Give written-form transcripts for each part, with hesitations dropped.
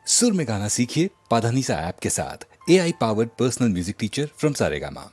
सुर में गाना सीखिए पाधानीसा ऐप के साथ। AI powered personal music teacher from Saregama.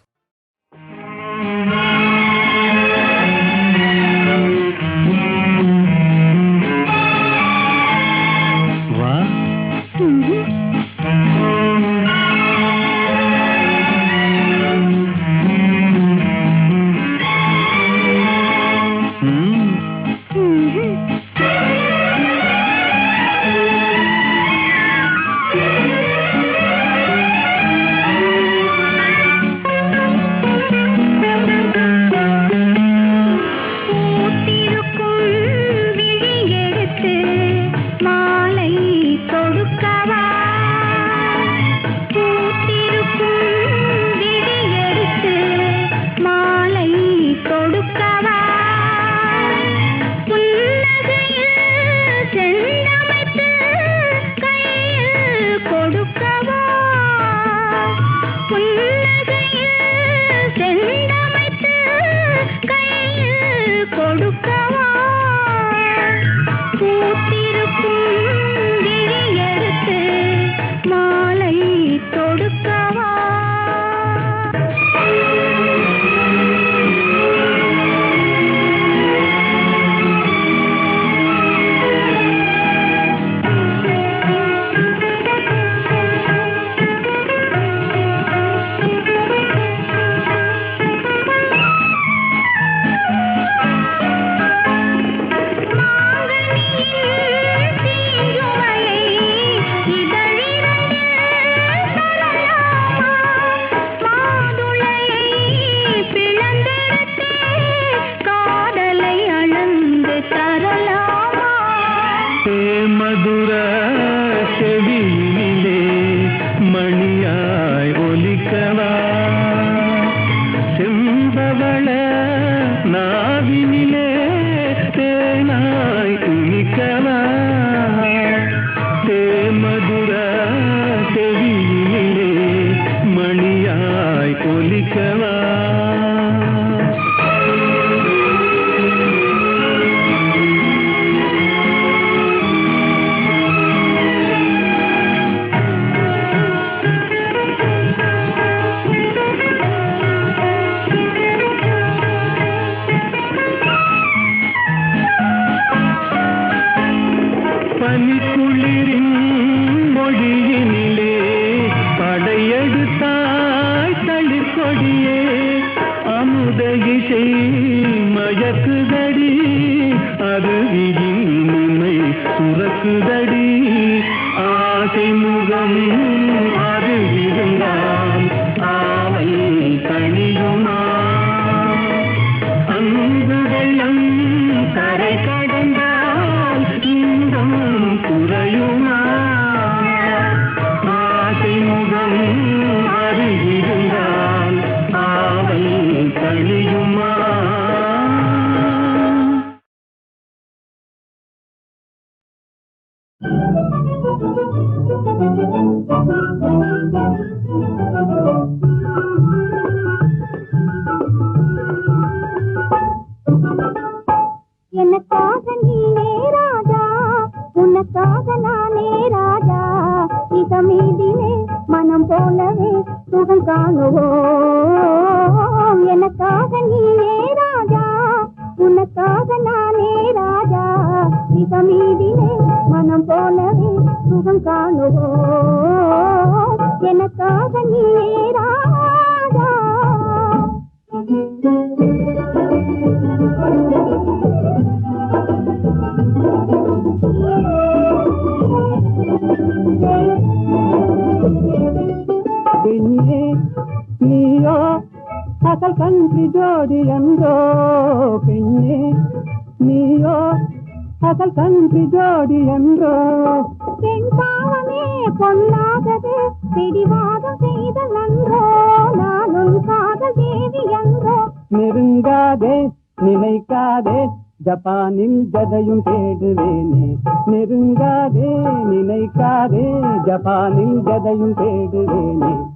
ஜப்பானில் ஜதையும் தேடுவேனே, நெருங்காதே நினைக்காதே, ஜப்பானில் ஜதையும் தேடுவேனே.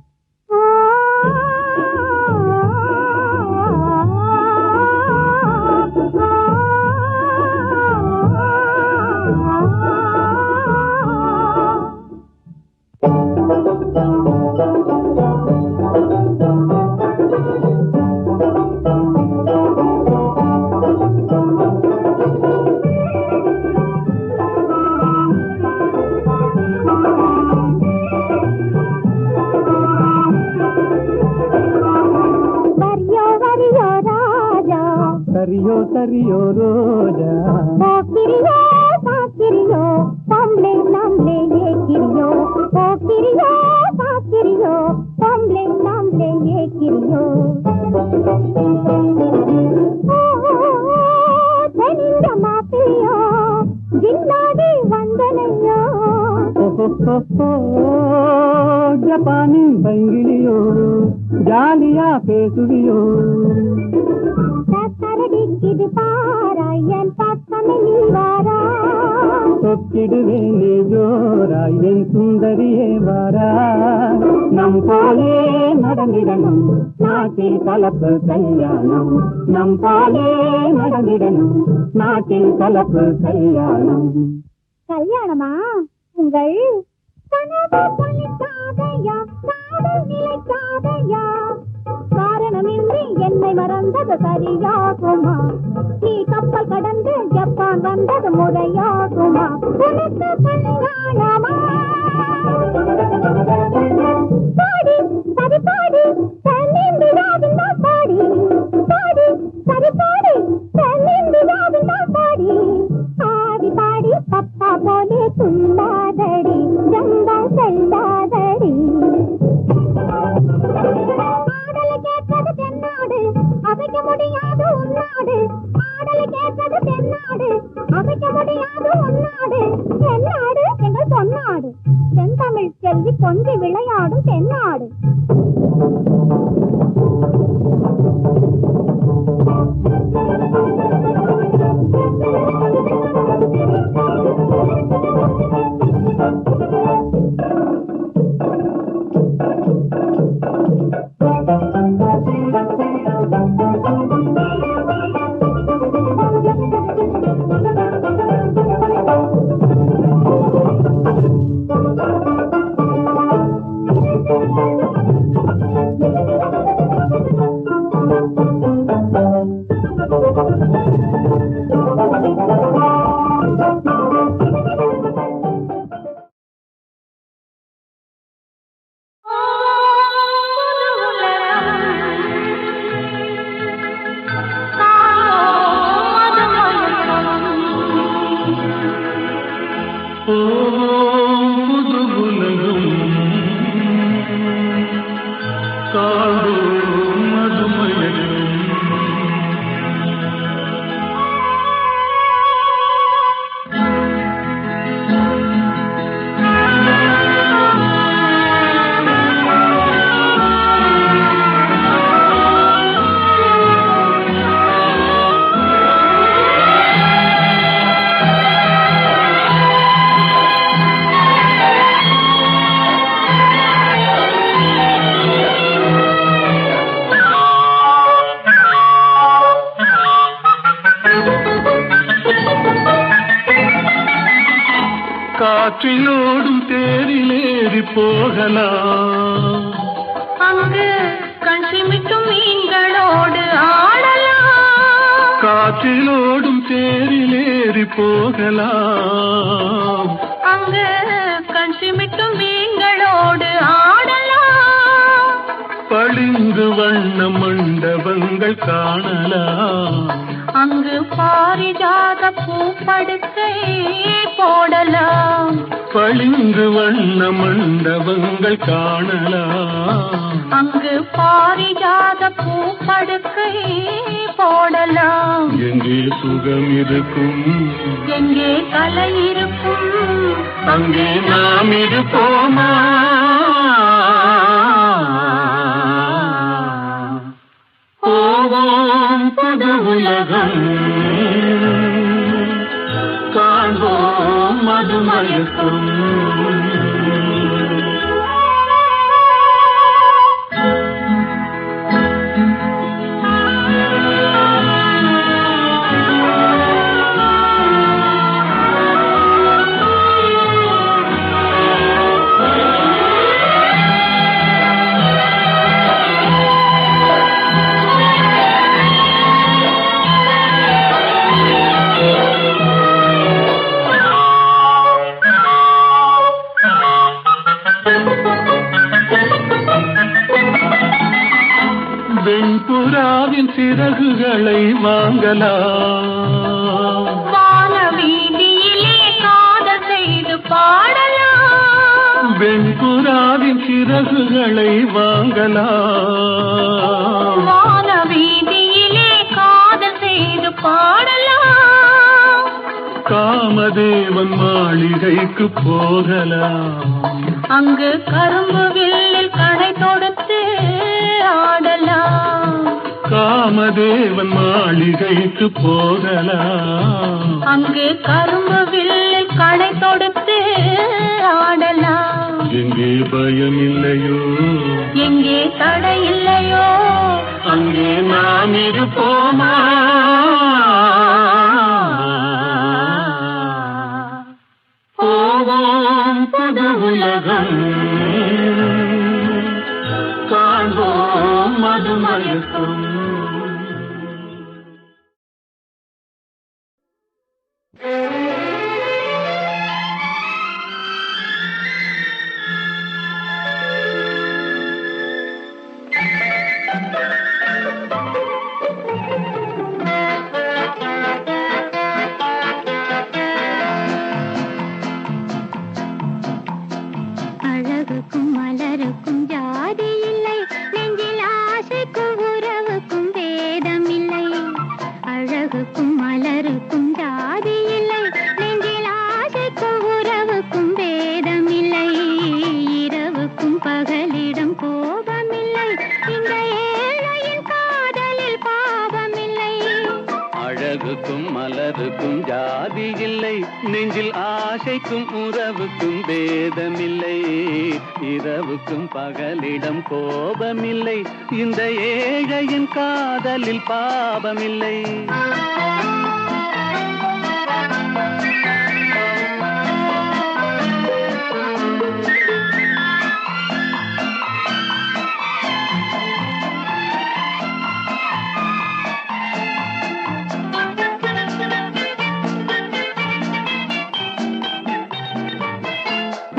சரியோ சரியோ ரோஜா போக்கிரியோ பாக்கிரியோ பொம்பளை நாம்ளே ஏக்கிரியோ போக்கிரியோ பாக்கிரியோ பொம்பளை நாம்ளே ஏக்கிரியோ தெரிந்த மாப்பிள்ளையோ ஜில்லாடி வந்தனையோ ஜப்பானின் பைங்கிலியோ ஜாலியா பேசுவியோ கரடிக்குது பாராயன் பக்கமே நீ வாரா தொக்கிடுவேனே ஜோரா என் சுந்தரியே வாரா நம் போலே நடந்திடணும் நாட்டில் கலப்பு கல்யாணம் நம் போலே நடந்திடணும் நாட்டில் கலப்பு கல்யாணம் கல்யாணமா உங்கள் கனவு பலிக்காதையா காதல் நிலைக்காதையா காரணமின்றி என்னை மறந்தது சரியாகுமா நீ கப்பல் கடந்து ஜப்பான் வந்தது முறையாகுமா உனக்கு கல்யாணமா பாடி சரி பாடி தென்னிந்தியாவின் பாடி பாடி சரி பாடி தென்னிந்தியாவின் பாடி ஆடி பாடி பப்பா போலே துள்ளாதடி ஜம்பா செல்லாதடி ஆடலை கேட்பது தென்னாடு அசைக்க முடியாது உன்னாடு ஆடலை கேட்பது தென்னாடு அசைக்க முடியாது உன்னாடு தென்னாடு எங்கள் பொன்னாடு தென்தமிழ் செல்வி கொஞ்சி விளையாடும் தென்னாடு காற்றிலோடும் தேரிலேறி போகலாம் அங்கு கண் சிமிட்டும் மீன்களோடு ஆடலாம் காற்றிலோடும் தேரிலேறி போகலாம் அங்கு கண் சிமிட்டும் மீன்களோடு ஆடலாம் பளிங்கு வண்ண மண்டபங்கள் காணலாம் அங்கு பாரிஜாத பூப்படுக்கை போடலாம் பளிங்கு வண்ண மண்டபங்கள் காணலாம் அங்கு பாரிஜாத பூப்படுக்கை போடலாம் எங்கே சுகம் இருக்கும் எங்கே கலை இருக்கும் அங்கே நாம் இருப்போமா போவோம் புது உலகம் காண்போம் மதுமயக்கம் சிறகுகளை வாங்கலாம். வான வீதியிலே காதல் செய்து பாடலாம். வெண்புறாவின் சிறகுகளை வாங்கலாம். வான வீதியிலே காதல் செய்து பாடலாம். காமதேவன் மாளிகைக்கு போகலாம். அங்கு கரும்பு வில்லில் கடை தொடுத்து ஆடலாம். காமதேவன் மாளிகைக்கு போகலாம். அங்கு கரும்பு வில்லில் கடை தொடுத்து ஆடலாம். எங்கே பயம் இல்லையோ, எங்கே தடை இல்லையோ, அங்கே நாம் இருப்போமா. போவோம் புது உலகம், காண்போம் மதுமயக்கம். அழகுக்கும் மலருக்கும் ஜாதி இல்லை, நெஞ்சில் ஆசைக்கும் உறவுக்கும் வேதம் இல்லை. அழகுக்கும் மலருக்கும் ஜாதி இல்லை, நெஞ்சில் ஆசைக்கும் உறவுக்கும் வேதம் இல்லை. இரவுக்கும் பகலிடம் கோபமில்லை, இந்த ஏழையின் காதலில் பாவமில்லை. அழகுக்கும் மலருக்கும் ஜாதி இல்லை, நெஞ்சில் ஆசைக்கும் உறவுக்கும் பேதமில்லை. இரவுக்கும் பகலிடம் கோபமில்லை, இந்த ஏழையின் காதலில் பாவமில்லை.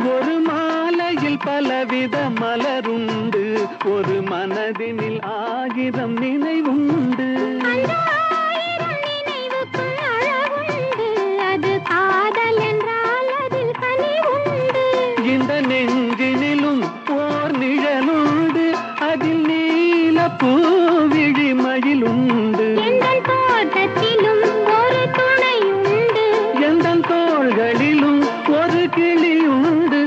ஒரு மாலையில் பலவித மலருண்டு, ஒரு மனதினில் ஆயிரம் நினைவுண்டு. ஆயிரம் நினைவுக்கும் அழகுண்டு, அது காதல் என்றால் அதில் கனிவுண்டு. இந்த நெஞ்சினிலும் ஓர் நிழலுண்டு, அதில் நீல பூவிழிமயிலுண்டு. எங்கள் தோட்டத்திலும் ஒரு துணையுண்டு, எந்தன் தோள்களிலும் ஒரு கிளியுண்டு.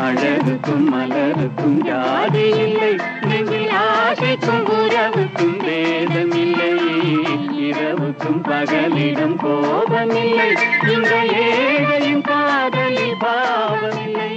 அழகுக்கும் மலருக்கும் ஜாதி இல்லை, நெஞ்சில் ஆசைக்கும் உறவுக்கும் வேதமில்லை. இரவுக்கும் பகலிடம் கோபமில்லை, இந்த ஏழையின் காதலில் பாவமில்லை.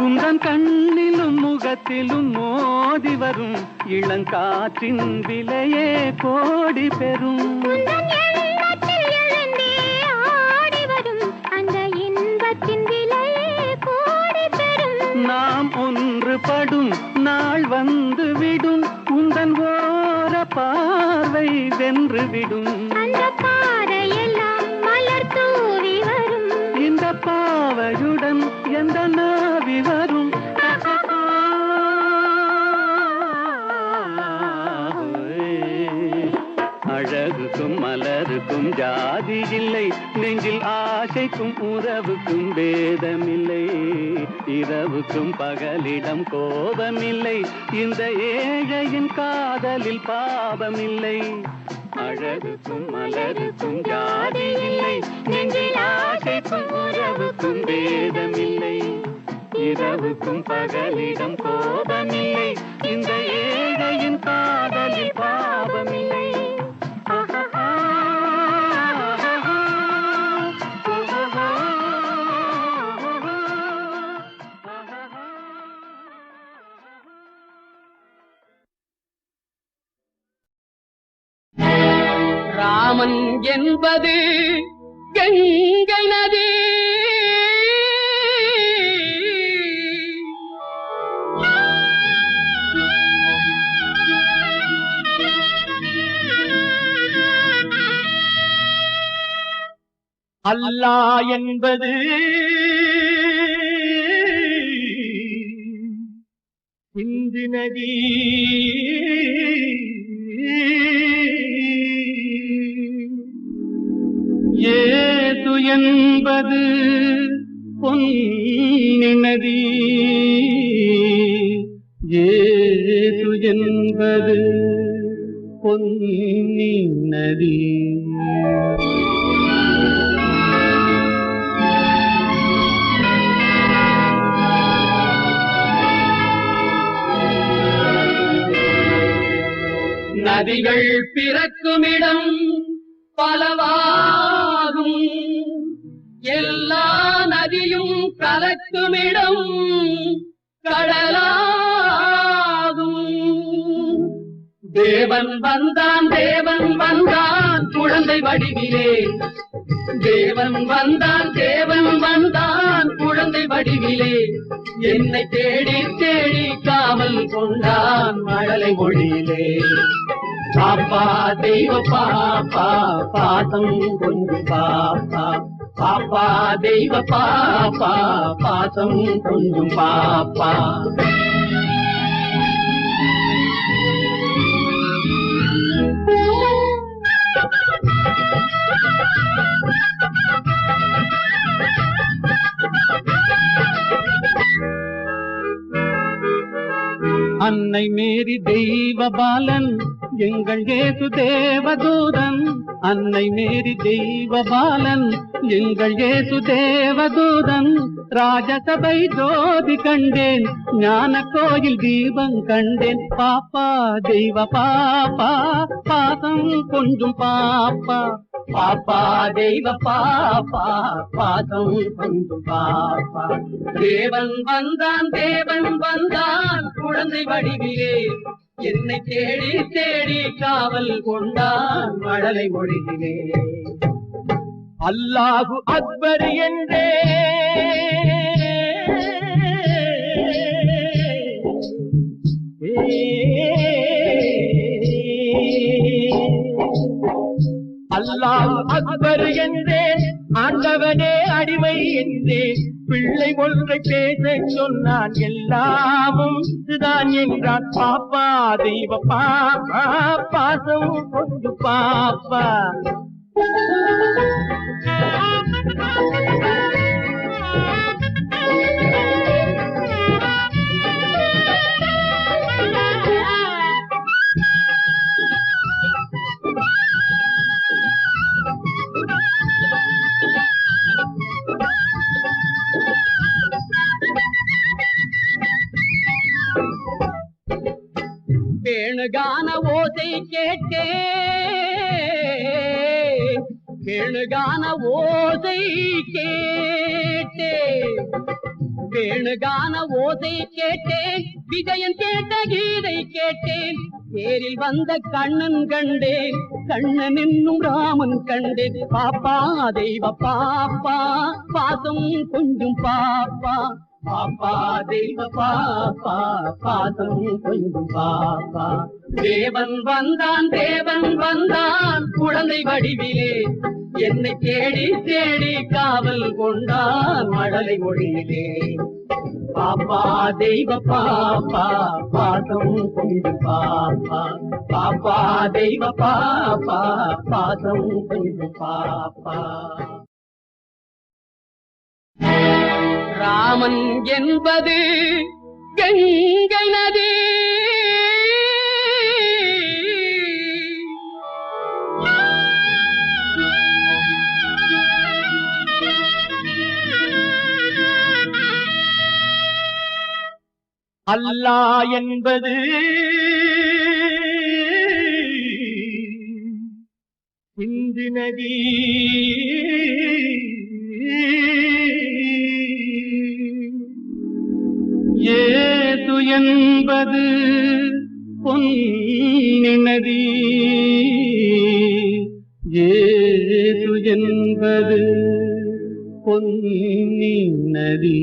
உந்தன் கண்ணிலும் முகத்திலும் மோதி வரும் இளங்காற்றின் விலையே கோடி பெறும். உந்தன் எண்ணத்தில் எழுந்தே ஆடி வரும் அந்த இன்பத்தின் விலையே கோடி பெறும். நாம் ஒன்றுபடும் நாள் வந்து விடும், உந்தன் ஓர பார்வை வென்று விடும். அந்த பாறையெல்லாம் மலர் தூவி வரும், இந்த பாவையுடன் எந்த நாவி வரும். அழகுக்கும் மலருக்கும் ஜாதி இல்லை, நெஞ்சில் ஆசைக்கும் உறவுக்கும் வேதமில்லை. இரவுக்கும் பகலிடம் கோபமில்லை, இந்த ஏழையின் காதலில் பாவமில்லை. அழகுக்கும் மலருக்கும் ஜாதி இல்லை, நெஞ்சில் ஆசைக்கும் உறவுக்கும் வேதமில்லை. இரவுக்கும் பகலிடம் கோபமில்லை, இந்த ஏழையின் காதலில் பாவமில்லை. ரா ராமன் என்பது கங்கை நதி. அல்லாஹ் என்பது சிந்து நதி. ஏது என்பது பொன்னி நதி. ஏது என்பது பொன்னி நதி. நதிகள் பிறக்குமிடம் பலவாகும், எல்லா நதியும் கலக்குமிடம் கடலாகும். தேவன் வந்தான் தேவன் வந்தான் குழந்தை வடிவிலே. தேவன் வந்தான் தேவன் வந்தான் குழந்தை வடிவிலே. என்னை தேடி தேடி காவல் கொண்டான் மழலை மொழியிலே. பாப்பா தெய்வ பாப்பா பாசம் கொஞ்சம் பாப்பா. பாப்பா தெய்வ பாப்பா பாசம் கொஞ்சம் பாப்பா. அன்னை மேரி தெய்வ பாலன் எங்கள் இயேசு தேவதூதன். அன்னை மேரி தெய்வ பாலன் எங்கள் இயேசு தேவதூதன். ராஜசபை ஜோதி கண்டேன், ஞான கோயில் தீபம் கண்டேன். பாப்பா தெய்வ பாப்பா பாசம் கொஞ்சம் பாப்பா. பாப்பா தெய்வ பாப்பா பாசம் கொஞ்சம் பாப்பா. தேவன் வந்தான் தேவன் வந்தான் குழந்தை வடிவிலே. என்னை தேடி தேடி காவல் கொண்டான் மழலை மொழியிலே. அல்லாஹு அக்பர் என்றே அல்லாஹு அக்பர் என்றே ஆண்டவனே அடிமை என்றே. பிள்ளை ஒன்றை பேச சொன்னான் எல்லாமும் இதுதான் என்றான். பாப்பா தெய்வ பாப்பா பாசம் கொண்டு பாப்பா. வேணுகான ஓசை கேட்டேன், வேணுகான ஓசை கேட்டேன், வேணுகான ஓசை கேட்டேன். விஜயன் கேட்ட கீதை கேட்டேன். தேரில் வந்த கண்ணன் கண்டேன், கண்ணன் என்னும் ராமன் கண்டேன். பாப்பா தெய்வ பாப்பா பாசம் கொஞ்சம் பாப்பா. பாப்பா தெய்வ பாப்பா பாசம் கொஞ்சம் பாப்பா. தேவன் வந்தான் தேவன் வந்தான் குழந்தை வடிவிலே. என்னை தேடி தேடி காவல் கொண்டான் மழலை மொழியிலே. பாப்பா தெய்வ பாப்பா பாசம் கொஞ்சம் பாப்பா. பாப்பா தெய்வ பாப்பா பாசம் கொஞ்சம் பாப்பா. ராமன் என்பது கங்கை நதி. அல்லாஹ் என்பது சிந்து நதி. ஏது என்பது பொன்னி நதி. ஏது என்பது பொன்னி நதி.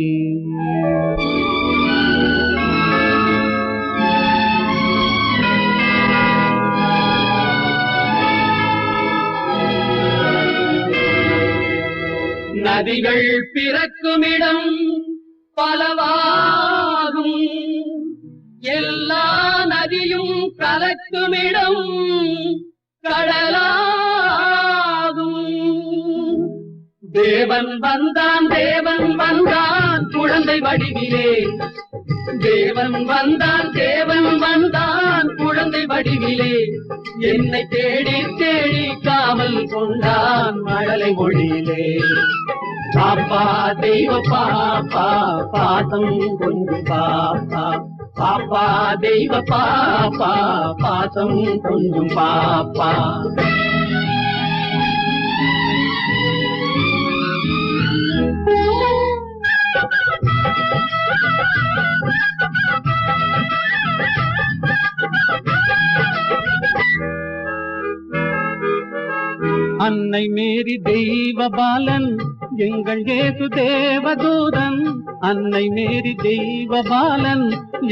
நதிகள் பிறக்குமிடம் பலவாகும், எல்லா நதியும் கலக்குமிடம் கடலாகும். தேவன் வந்தான் தேவன் வந்தான் குழந்தை வடிவிலே, தேவன் வந்தான் தேவன் வந்தான் குழந்தை வடிவிலே, என்னை தேடி தேடி காவல் கொண்டான் மழலை மொழியிலே. பாப்பா தெய்வ பாப்பா பாசம் கொஞ்சம் பாப்பா, பாப்பா தெய்வ பாப்பா பாசம் கொஞ்சம் பாப்பா. அன்னை மேரி தெய்வ பாலன் எங்கள் இயேசு தேவதூதன், அன்னை மேரி தெய்வ பாலன்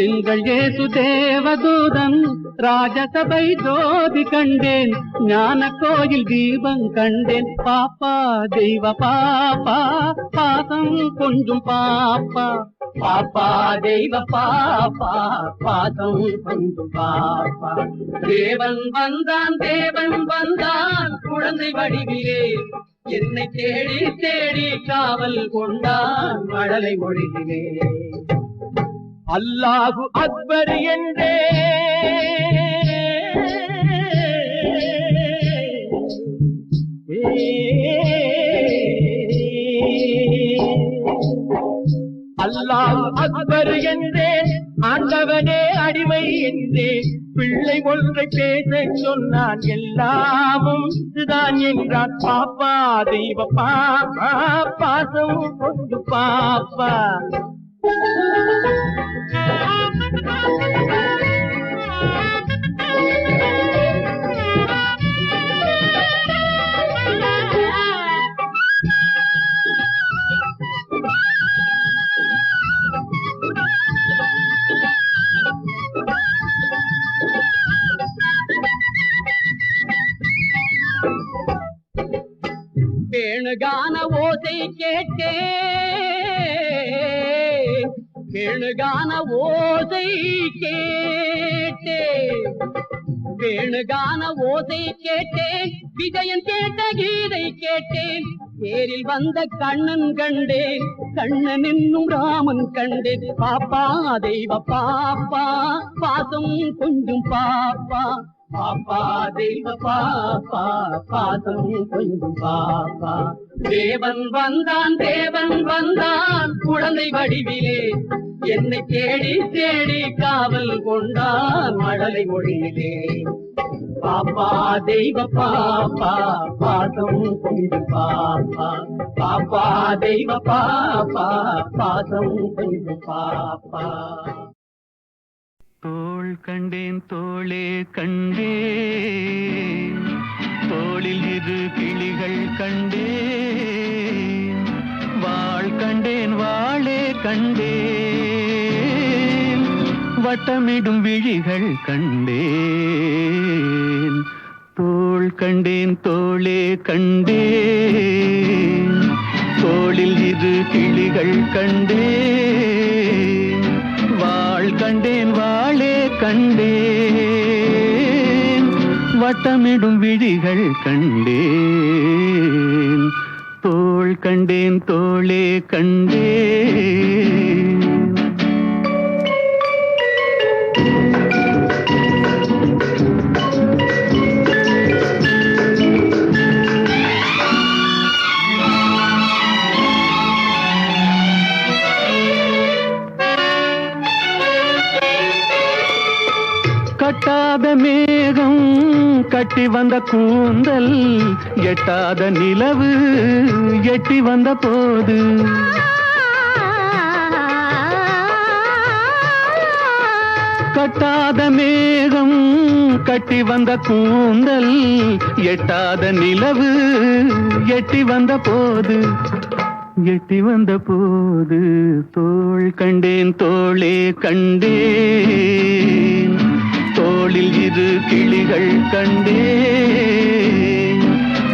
எங்கள் இயேசு தேவதூதன். ராஜசபை ஜோதி கண்டேன், ஞான கோயில் தீபம் கண்டேன். பாப்பா தெய்வ பாப்பா பாசம் கொஞ்சம் பாப்பா, பாப்பா தெய்வ பாப்பா பாசம் கொஞ்சம் பாப்பா. தேவன் வந்தான் தேவன் வந்தான் குழந்தை வடிவிலே, என்னை தேடி தேடி காவல் கொண்டான் மழலை மொழியிலே. அல்லாஹு அக்பர் என்றே அல்லாஹ் அக்பர் என்றேன், ஆண்டவனே அடிமை என்றேன். பிள்ளை ஒன்றை பேச சொன்னான், எல்லாமும் இதுதான் என்றான். பாப்பா தெய்வ பாப்பா பாசம் கொண்டு பாப்பா. வேணுகான ஓசை கேட்டேன், வேணுகான ஓசை கேட்டேன், வேணுகான ஓசை கேட்டேன். விஜயன் கேட்ட கீதை கேட்டேன், தேரில் வந்த கண்ணன் கண்டேன், கண்ணன் என்னும் ராமன் கண்டேன். பாப்பா தெய்வ பாப்பா பாசம் கொஞ்சம் பாப்பா, பாப்பா தெய்வ பாப்பா பாசம் கொஞ்சம் பாப்பா. தேவன் வந்தான் தேவன் வந்தான் குழந்தை வடிவிலே, என்னை தேடி தேடி காவல் கொண்டான் மழலை மொழியிலே. பாப்பா தெய்வ பாப்பா பாசம் கொஞ்சம் பாப்பா, பாப்பா தெய்வ பாப்பா பாசம் கொஞ்சம் பாப்பா. தோள் கண்டேன் தோளே கண்டேன், தோளில் இரு கிளிகள் கண்டேன், வாள் கண்டேன் வாளே கண்டேன், வட்டமிடும் விழிகள் கண்டேன். தோள் கண்டேன் தோளே கண்டேன், தோளில் இரு கிளிகள் கண்டேன், வாள் கண்டேன் வாளே கண்டேன், வட்டமிடும் விழிகள் கண்டேன். தோள் கண்டேன் தோளே கண்டேன். கட்டாத மேகம் கட்டி வந்த கூந்தல், எட்டாத நிலவு எட்டி வந்த போது, கட்டாத மேகம் கட்டி வந்த கூந்தல் எட்டாத நிலவு எட்டி வந்த போது தோள் கண்டேன் தோளே கண்டேன் தோளில் இரு கிளிகள் கண்டேன்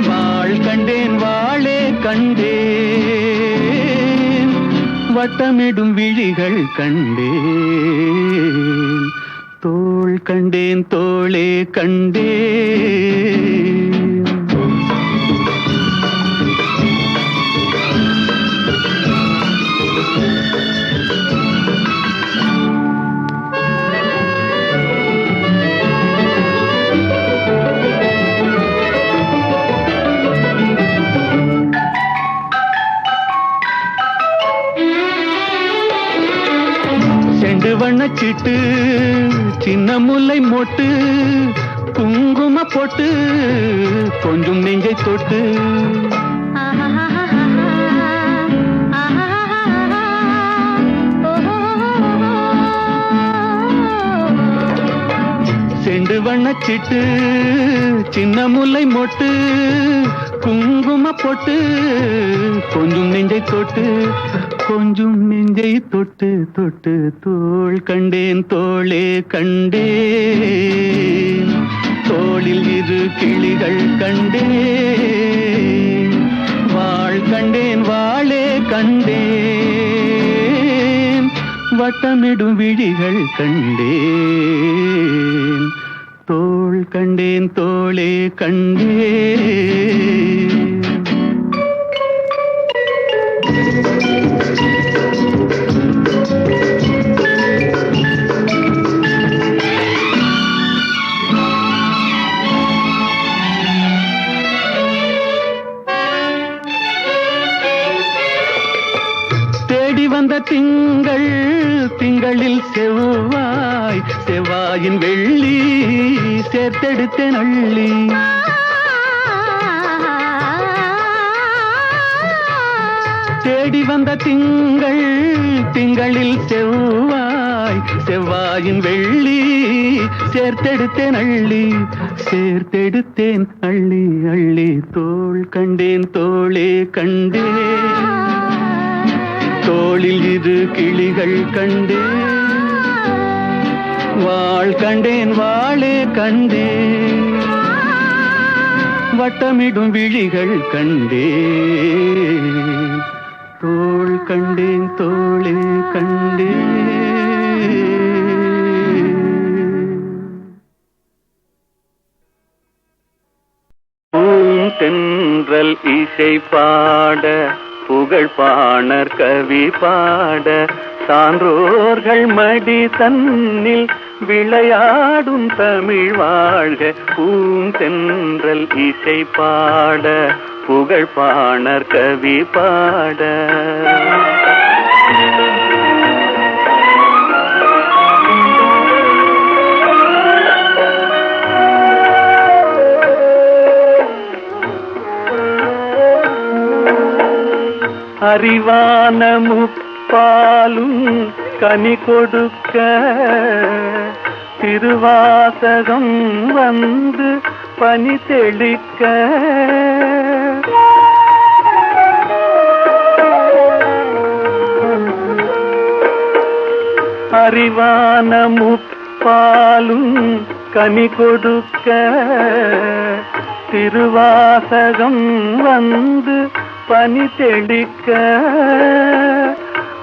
வாள் கண்டேன் வாளே கண்டேன் வட்டமிடும் விழிகள் கண்டேன் தோள் கண்டேன் தோளே கண்டேன் வண்ணச்சிட்டு சின்ன முல்லை மொட்டு குங்கும போட்டு கொஞ்சம் நெஞ்சை தொட்டு செண்டு வண்ணச்சிட்டு சின்ன முல்லை மொட்டு குங்கும போட்டு கொஞ்சம் நெஞ்சை தொட்டு தொட்டு தோள் கண்டேன் தோளே கண்டேன் தோளில் இரு கிளிகள் கண்டேன் வாள் கண்டேன் வாளே கண்டேன் வட்டமிடும் விழிகள் கண்டேன் தோள் கண்டேன் தோளே கண்டேன் திங்களில் செவ்வாயின் வெள்ளி சேர்த்தெடுத்தேன் அள்ளி தேடி வந்த திங்களில் செவ்வாயின் வெள்ளி சேர்த்தெடுத்தேன் அள்ளி அள்ளி தோள் கண்டேன் தோளே கண்டேன் தோளில் இரு கிளிகள் கண்டேன் வாள் கண்டேன் வாளே கண்டேன் வட்டமிடும் விழிகள் கண்டேன் தோள் கண்டேன் தோளே கண்டேன் பூந்தென்றல் இசை பாட புகழ் பாணர் கவி பாட சான்றோர்கள் மடி தன்னில் விளையாடும் தமிழ் வாழ்க பூந்தென்றல் இசை பாட புகழ் பாணர் கவி பாட அறிவான முப்பாலும் கனி கொடுக்க திருவாசகம் வந்து பனி தெளிக்க அறிவான முப்பாலும் கனி கொடுக்க திருவாசகம் வந்து பனி தெளிக்க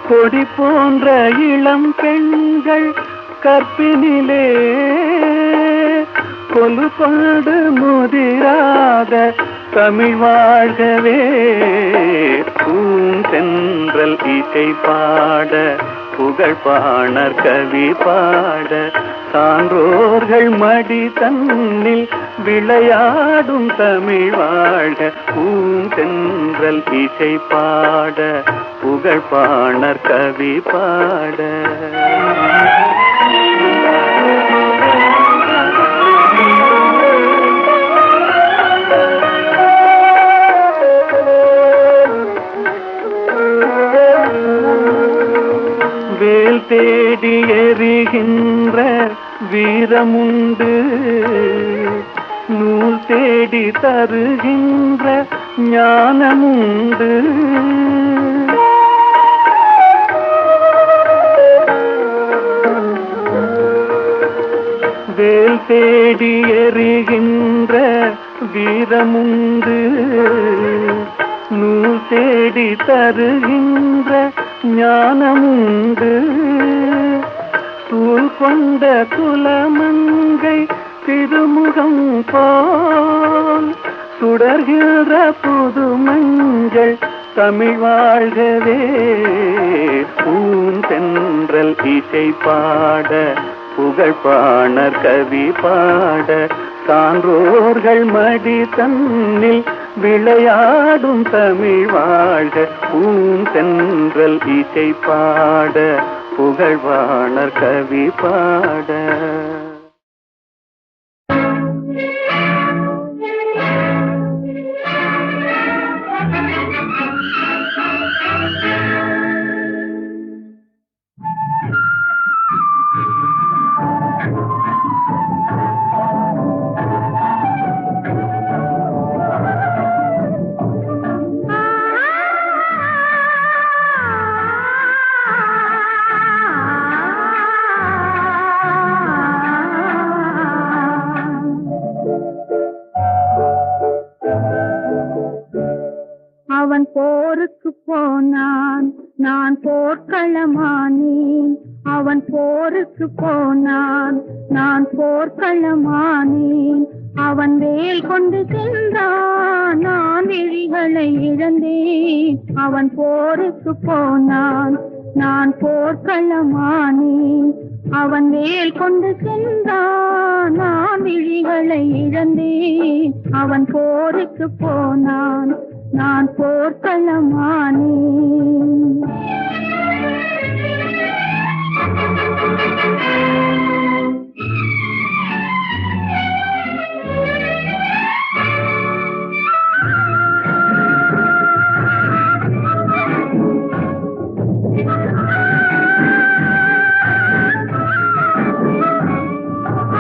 கொடி போன்ற இளம் பெண்கள் கற்பினிலே கொலு கொண்டு முதிராத தமிழ் வாழ்கவே பூந்தென்றல் இசை பாட புகழ் பாணர் கவி பாட சான்றோர்கள் மடி தன்னில் விளையாடும் தமிழ் வாழ்க பூந்தென்றல் இசை பாட புகழ் பாணர் கவி பாட வேல் தேடி எறிகின்ற வீரமுண்டு நூல் தேடி தருகின்ற ஞானமுண்டு வேல் தேடி எறிகின்ற வீரமுண்டு நூல் தேடி தருகின்ற ஞானமுண்டு சூழ் கொண்ட குலமங்கை திருமுகம் போல் சுடர்கிற புது மஞ்சள் தமிழ் வாழ்கவே பூந்தென்றல் இசை பாட புகழ் பாணர் கவி பாட சான்றோர்கள் மடி தன்னில் விளையாடும் தமிழ் வாழ்க பூந்தென்றல் இசை பாட புகழ் பாணர் கவி பாட. அவன் போருக்கு போனான், நான் போர்க்களமானேன். அவன் போருக்கு போனான், நான் போர்க்களமானேன். அவன் வேல் கொண்டு சென்றான், நான் விழிகளை இழந்தேன். அவன் போருக்கு போனான், நான் போர்க்களமானேன். அவன் வேல் கொண்டு சென்றான், நான் விழிகளை இழந்தேன். அவன் போருக்கு போனான், நான் போர்க்களமானேன்.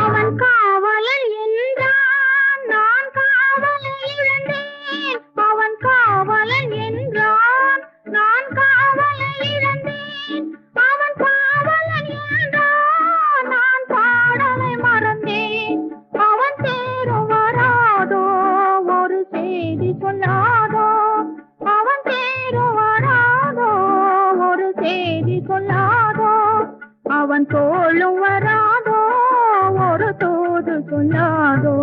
அவன் காவலன் என்றான், நான் காவலை இழந்தேன். அவன் காவலன் என்றான், நான் காவலை இழந்தேன். அவன் காவலன் என்றான், நான் பாடலை மறந்தேன். அவன் தேரும் வராதோ, ஒரு செய்தி சொல்லாதோ. அவன் தேரும் வராதோ, ஒரு செய்தி சொல்லாதோ. அவன் தோளும் வராதோ, ஒரு தூது சொல்லாதோ.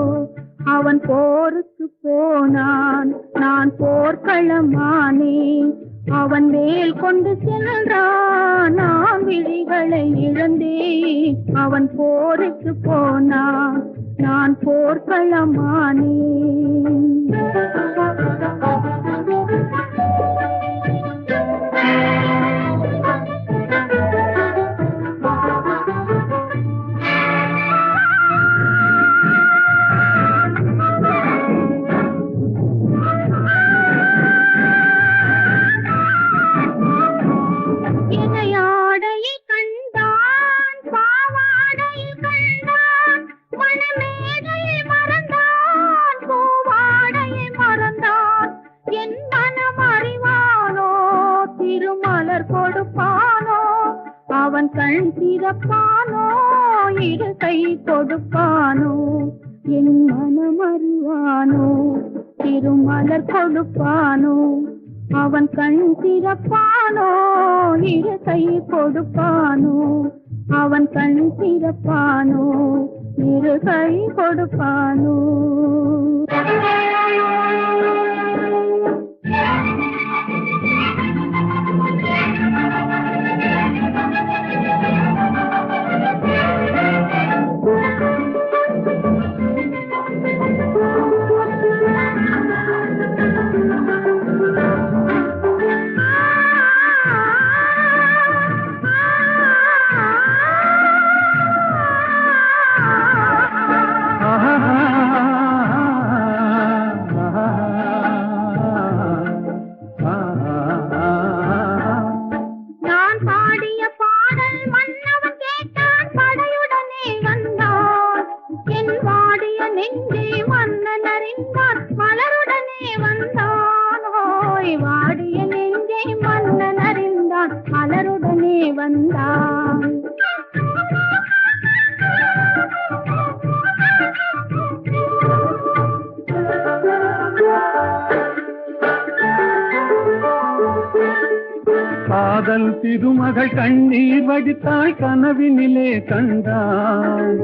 அவன் போருக்கு போனான், நான் போர்க்களமானேன். அவன் வேல் கொண்டு சென்றான், நான் விழிகளை இழந்தேன். அவன் போருக்கு போனான், நான் போர்க்களமானேன். இணையாடையை கண்டான், பாவாடையில் கண்டான். மணமேடையை மறந்தான், பூவாடையை மறந்தான். என் மனம் அறிவானோ, திருமலர் கொடுப்பானோ. அவன் கண் திறப்பானோ, இரு கை கொடுப்பானோ. என் மனம் அறிவானோ, திருமலர் கொடுப்பானோ. அவன் கண் திறப்பானோ, இரு கை கொடுப்பானோ. அவன் கண் திறப்பானோ, இரு கை கொடுப்பானோ. என் வாடிய நெஞ்சை மன்னன் அறிந்தான் மலருடனே வந்தானோய் வாடிய நெஞ்சை மன்னன் அறிந்தான் மலருடனே வந்தான் காதல் திருமகள் கண்ணீர் வடித்தாய் கனவினிலே கண்டான்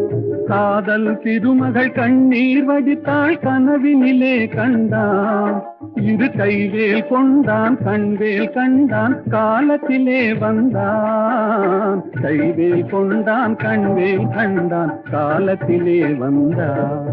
காதல் திருமகள் கண்ணீர் வடித்தாய் கனவினிலே கண்டான் இரு கைவேல் கொண்டான் கண்வேல் கண்டான் காலத்திலே வந்தான் கைவேல் கொண்டான் கண்வேல் கண்டான் காலத்திலே வந்தான்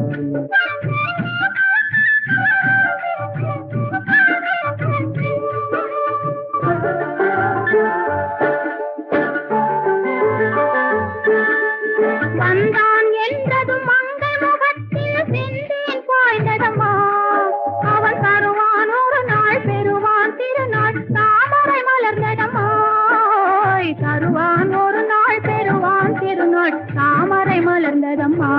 வந்தான் என்றதும் மங்கை முகத்தில் செந்தேன் பாய்ந்ததம்மா அவன் தருவான் ஒரு நாள் பெறுவான் திருநாள் தாமரை மலர்ந்ததம்மா தருவான் ஒரு நாள் பெறுவான் திருநாள் தாமரை மலர்ந்ததம்மா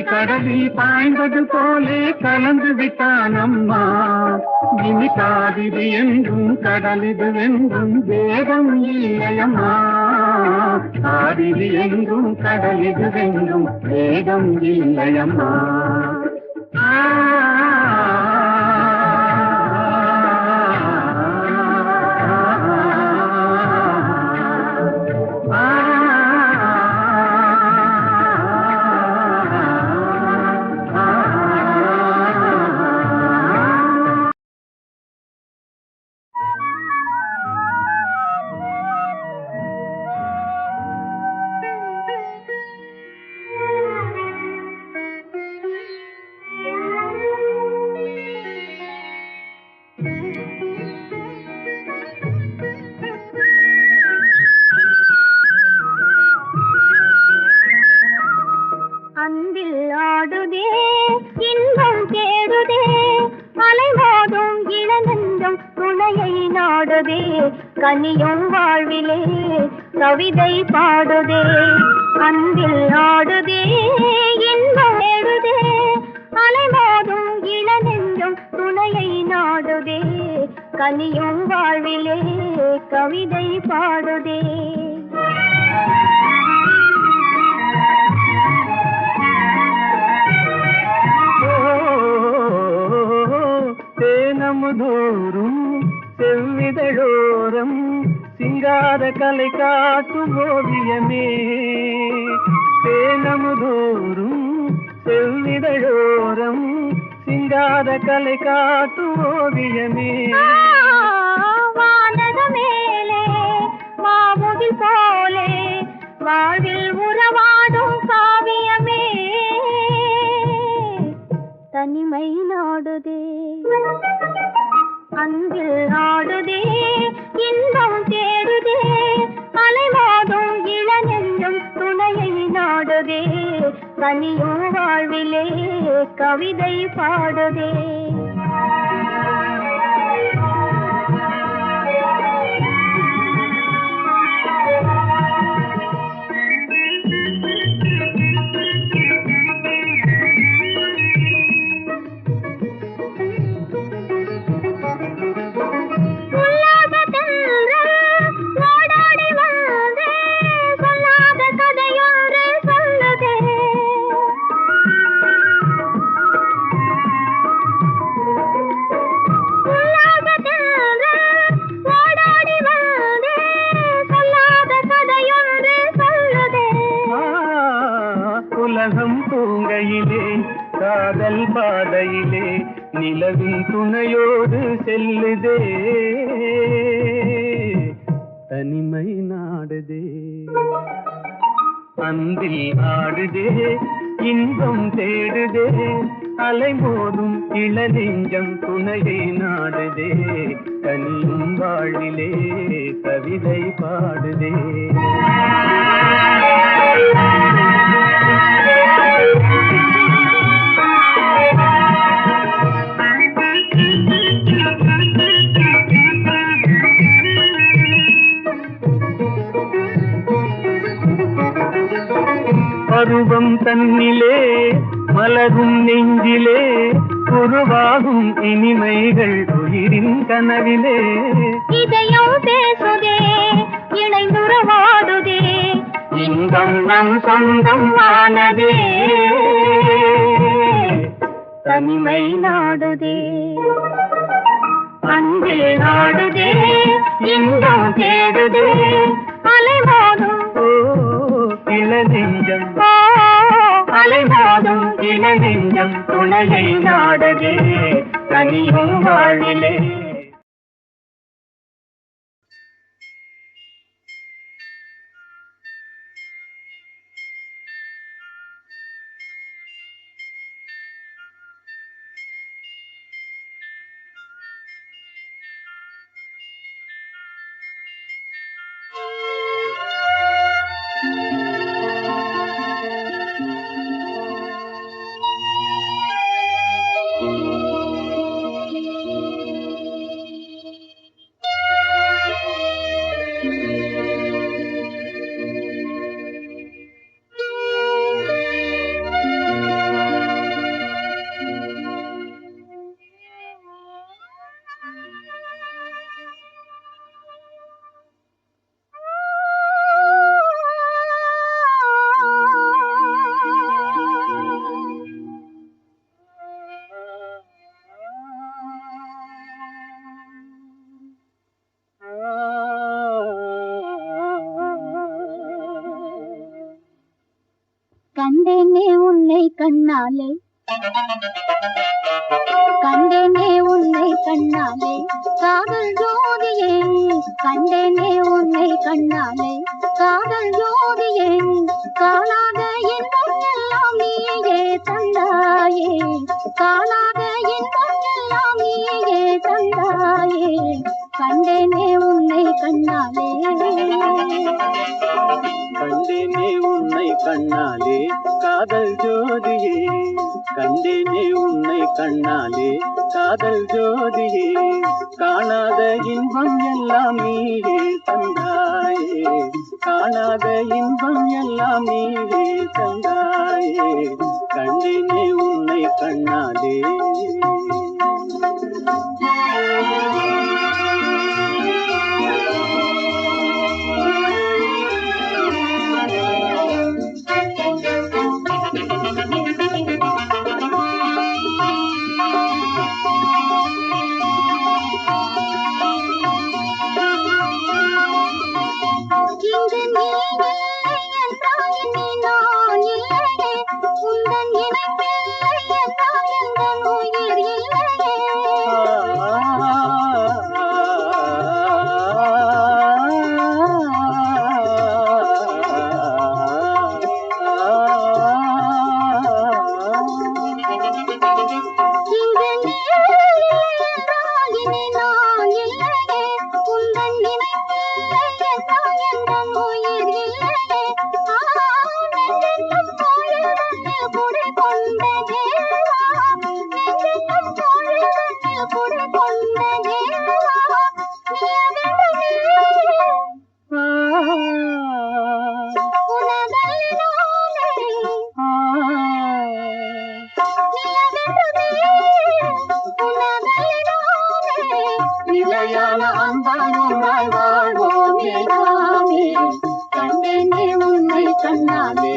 கடலில் பாய்ந்தது போலே கலந்து விட்டான் அம்மா இனி காவிரி என்றும் கடலிது என்றும் வேதம் இல்லையம்மா காவிரி என்றும் கடலிது என்றும் வேதம் இல்லையம்மா அன்பில் ஆடுதே இன்பம் தேடுதே அலைமோதும் இளநெஞ்சம் துணையை நாடுதே கனியும் வாழ்விலே கவிதை பாடுதே அன்பில் ஆடுதே இன்பம் தேடுதே அலைமோதும் இளநெஞ்சம் துணையை நாடுதே கனியும் வாழ்விலே கவிதை பாடுதே தேனமுதோறும் செவ்விதழோரம் சிங்கார கலை காட்டும் ஓவியமே தேனமுதோறும் செவ்விதழோரம் சிங்கார கலை காட்டும் ஓவியமே வானக மேலே மாமுகில் போலே வாழ்வில் உறவாடும் காவியமே தனிமை நாடுதே அன்பில் நாடுதே இன்பம் தேடுதே அலைமோதும் இளநெஞ்சம் துணையை நாடுதே கனியும் வாழ்விலே கவிதை பாடுதே உலகம் தூங்கையிலே காதல் பாதையிலே நிலவின் துணையோடு செல்லுதே தனிமை ஆடுதே அன்பில் ஆடுதே இன்பம் தேடுதே அலைமோதும் இளநெஞ்சம் துணையை நாடுதே தனியும் வாழ்விலே கவிதை பாடுதே பருவம் தன்னிலே மலரும் நெஞ்சிலே உருவாகும் இனிமைகள் உயிரின் கனவிலே இதயம் பேசுதே இணைந்துறவாடுதே இன்பம் நம் சொந்தம் ஆனதே தனிமை நாடுதே அன்பில் நாடுதே இன்பம் தேடுதே அலைமோதும் இளநெஞ்சம் அலைமோதும் இளநெஞ்சம் துணையை நாடுதே தனியும் வாழ்விலே கண்டேனே உன்னை கண்ணாலே கண்டேனே உன்னை கண்ணாலே காதல் ஜோதியே கண்டேனே உன்னை கண்ணாலே காதல் ஜோதியே காணாத இன்பம் எல்லாம் நீயே தந்தாயே காணாத இன்பம் எல்லாம் நீயே தந்தாயே கண்டேனே உன்னை கண்ணாலே கண்டேனே உன்னை கண்ணாலே காதல் ஜோதியே கண்டேனே உன்னை கண்ணாலே காதல் ஜோதியே காணாத இன்பம் எல்லாம் நீயே தந்தாயே காணாத இன்பம் எல்லாம் நீயே தந்தாயே கண்டேனே உன்னை கண்ணாலே இங்கு நீ இல்லை என்றால் இனி நான் இல்லையே உந்தன் நினைப்பில்லை என்றால் எந்தன் உயிர் இல்லையே இங்கு நீ இல்லை என்றால் இனி நான் இல்லையே உந்தன் நினைப்பில்லை என்றால் எந்தன் உயிர் இல்லையே நெஞ்சென்னும் கோயிலில் குடி கொண்ட தேவா நெஞ்சென்னும் கோயிலில் குடி கொண்ட தேவா நியமிடுமே உனதல்லினாலே நிலையான அன்பாய் வாழ்வோமே நாமே கண்டேனே உன்னை கண்ணாலே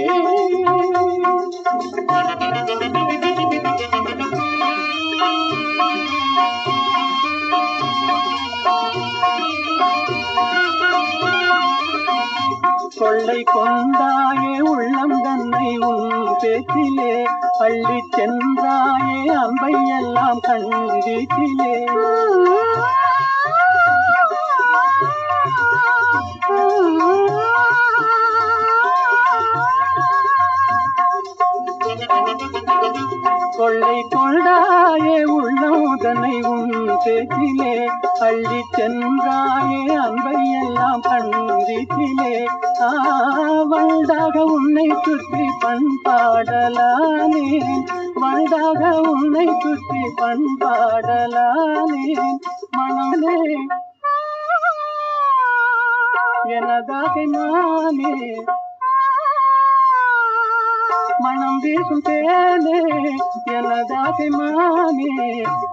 கொள்ளை கொண்டாயே உள்ளம் தன்னை உன் பேச்சிலே பள்ளி சென்றாயே அம்பை எல்லாம் கண் வீட்டிலே Oh பேச்சிலே அள்ளி சென்றாயே அன்பை எல்லாம் கண் வீட்டிலே வண்டாக உன்னை சுற்றி பண்பாடலானே வண்டாக உன்னை சுற்றி பண்பாடலானே மனமே எனதாகை மானே மனம் வீசும் தேனே எனதாகை மானே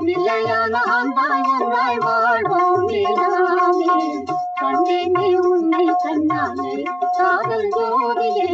நிலையான அன்பாய் ஒன்றாய் வாழ்வோம் நீதானே கண்டேனே உன்னை கண்ணாலே காதல் ஜோதியே